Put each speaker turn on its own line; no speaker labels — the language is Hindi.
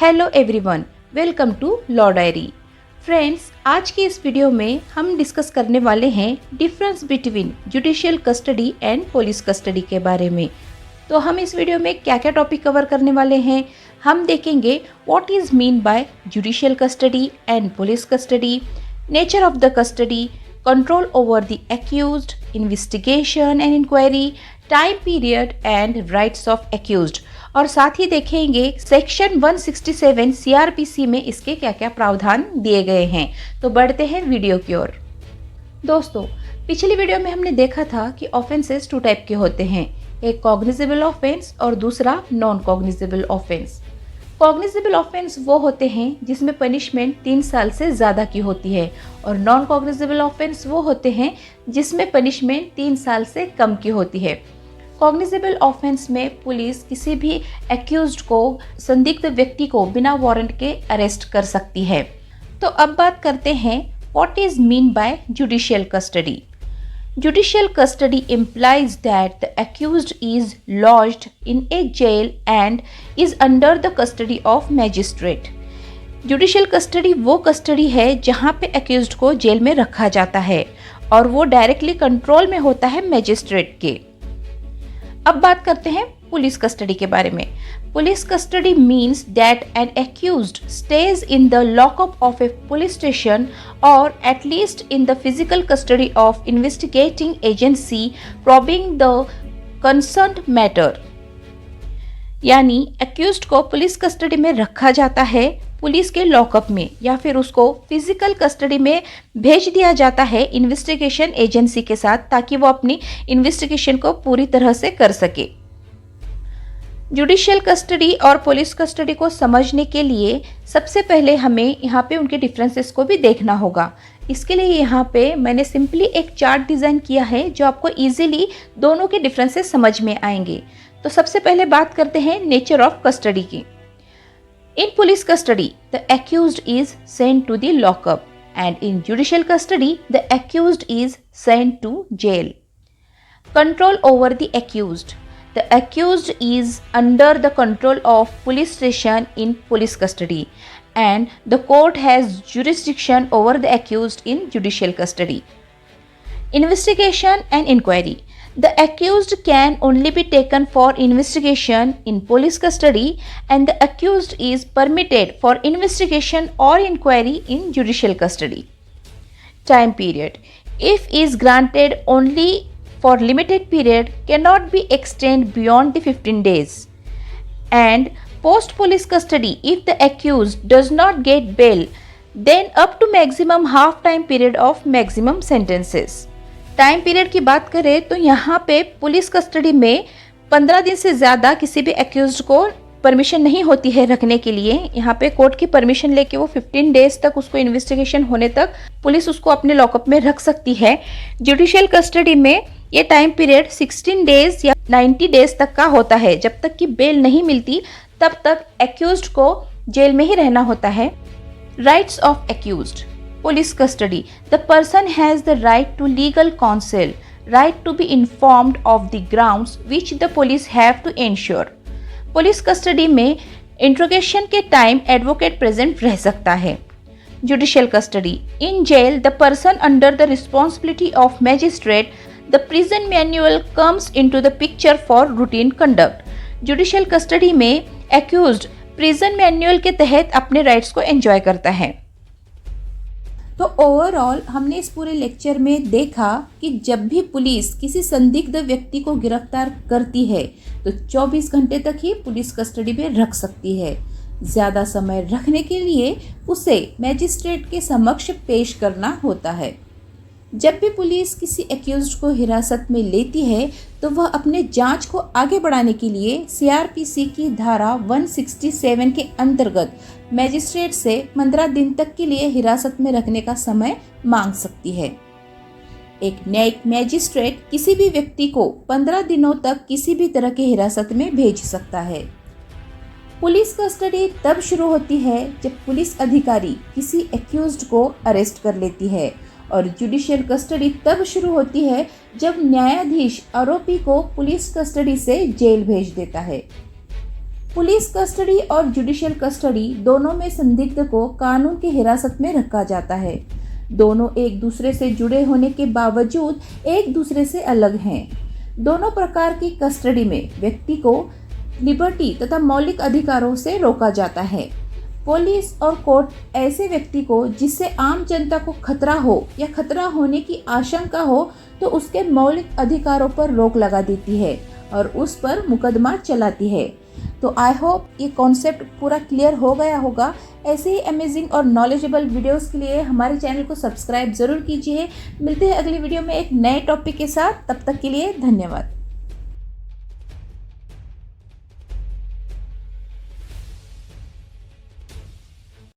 Hello everyone, welcome to law diary. Friends, आज की इस वीडियो में हम डिस्कस करने वाले हैं difference between judicial custody and police custody के बारे में। तो हम इस वीडियो में क्या क्या टॉपिक कवर करने वाले हैं, हम देखेंगे what is mean by judicial custody and police custody, nature of the custody, control over the accused, investigation and inquiry, time period and rights of accused, और साथ ही देखेंगे सेक्शन 167 सीआरपीसी में इसके क्या क्या प्रावधान दिए गए हैं। तो बढ़ते हैं वीडियो की ओर। दोस्तों, पिछली वीडियो में हमने देखा था कि ऑफेंसेस 2 टाइप के होते हैं, एक कॉग्निजेबल ऑफेंस और दूसरा non cognizable offence. Cognizable offence वो होते हैं जिसमें पनिशमेंट 3 साल से ज़्यादा की होती है, और नॉन कॉग्निजेबल ऑफेंस वो होते हैं जिसमें पनिशमेंट 3 साल से कम की होती है। कॉग्निजेबल ऑफेंस में पुलिस किसी भी एक्यूज्ड को, संदिग्ध व्यक्ति को बिना वारंट के अरेस्ट कर सकती है। तो अब बात करते हैं what is mean by judicial custody. Judicial custody implies that the accused is lodged in a jail and is under the custody of magistrate. Judicial custody वो कस्टडी है जहाँ पे accused को जेल में रखा जाता है और वो डायरेक्टली कंट्रोल में होता है मैजिस्ट्रेट के। अब बात करते हैं पुलिस कस्टडी के बारे में। Police custody means that an accused stage in the lockup of a police station or at least in the physical custody of investigating agency probing the concerned matter. यानी एक्यूज्ड को पुलिस कस्टडी में रखा जाता है, पुलिस के लॉकअप में, या फिर उसको फिजिकल कस्टडी में भेज दिया जाता है इन्वेस्टिगेशन एजेंसी के साथ, ताकि वो अपनी इन्वेस्टिगेशन को पूरी तरह से कर सके। जुडिशियल कस्टडी और पुलिस कस्टडी को समझने के लिए सबसे पहले हमें यहाँ पे उनके डिफरेंसेस को भी देखना होगा। इसके लिए यहाँ पे मैंने सिंपली एक चार्ट डिज़ाइन किया है जो आपको इजीली दोनों के डिफरेंसेस समझ में आएंगे। तो सबसे पहले बात करते हैं नेचर ऑफ कस्टडी की। In police custody the accused is sent to the lockup and in judicial custody the accused is sent to jail. Control over the accused The accused is under the control of police station in police custody and the court has jurisdiction over the accused in judicial custody. Investigation and inquiry. The accused can only be taken for investigation in police custody and the accused is permitted for investigation or inquiry in judicial custody. Time period. If is granted only for limited period, cannot be extended beyond the 15 days. And post police custody, if the accused does not get bail, then up to maximum half time period of maximum sentences. Time period की बात करें तो यहाँ पे पुलिस कस्टडी में 15 दिन से ज़्यादा किसी भी एक्यूज्ड को परमिशन नहीं होती है रखने के लिए। यहाँ पे कोर्ट की परमिशन लेके वो 15 डेज तक, उसको इन्वेस्टिगेशन होने तक पुलिस उसको अपने लॉकअप में रख सकती है। जुडिशियल कस्टडी में ये टाइम पीरियड 16 डेज या 90 डेज तक का होता है। जब तक कि बेल नहीं मिलती तब तक एक्यूज्ड को जेल में ही रहना होता है। Rights of accused. Police custody the person has the right to legal counsel, right to be informed of the grounds which the police have to ensure. Police custody में इंट्रोगेशन के टाइम एडवोकेट प्रेजेंट रह सकता है। Judicial custody in jail the person under the responsibility of magistrate, the prison manual comes into the picture for routine conduct. Judicial custody में accused prison manual के तहत अपने राइट्स को एंजॉय करता है। तो ओवरऑल हमने इस पूरे लेक्चर में देखा कि जब भी पुलिस किसी संदिग्ध व्यक्ति को गिरफ्तार करती है तो 24 घंटे तक ही पुलिस कस्टडी में रख सकती है। ज़्यादा समय रखने के लिए उसे मैजिस्ट्रेट के समक्ष पेश करना होता है। जब भी पुलिस किसी एक्यूज्ड को हिरासत में लेती है तो वह अपने जांच को आगे बढ़ाने के लिए सीआरपीसी की धारा 167 के अंतर्गत मैजिस्ट्रेट से 15 दिन तक के लिए हिरासत में रखने का समय मांग सकती है। एक न्यायिक मैजिस्ट्रेट किसी भी व्यक्ति को 15 दिनों तक किसी भी तरह की हिरासत में भेज सकता है। पुलिस कस्टडी तब शुरू होती है जब पुलिस अधिकारी किसी एक्यूज्ड को अरेस्ट कर लेती है, और जुडिशियल कस्टडी तब शुरू होती है जब न्यायाधीश आरोपी को पुलिस कस्टडी से जेल भेज देता है। पुलिस कस्टडी और जुडिशियल कस्टडी दोनों में संदिग्ध को कानून की हिरासत में रखा जाता है। दोनों एक दूसरे से जुड़े होने के बावजूद एक दूसरे से अलग हैं। दोनों प्रकार की कस्टडी में व्यक्ति को लिबर्टी तथा मौलिक अधिकारों से रोका जाता है। पुलिस और कोर्ट ऐसे व्यक्ति को जिससे आम जनता को खतरा हो या खतरा होने की आशंका हो तो उसके मौलिक अधिकारों पर रोक लगा देती है और उस पर मुकदमा चलाती है। तो आई होप ये कॉन्सेप्ट पूरा क्लियर हो गया होगा। ऐसे ही अमेजिंग और नॉलेजेबल वीडियोस के लिए हमारे चैनल को सब्सक्राइब ज़रूर कीजिए। मिलते हैं अगली वीडियो में एक नए टॉपिक के साथ। तब तक के लिए धन्यवाद।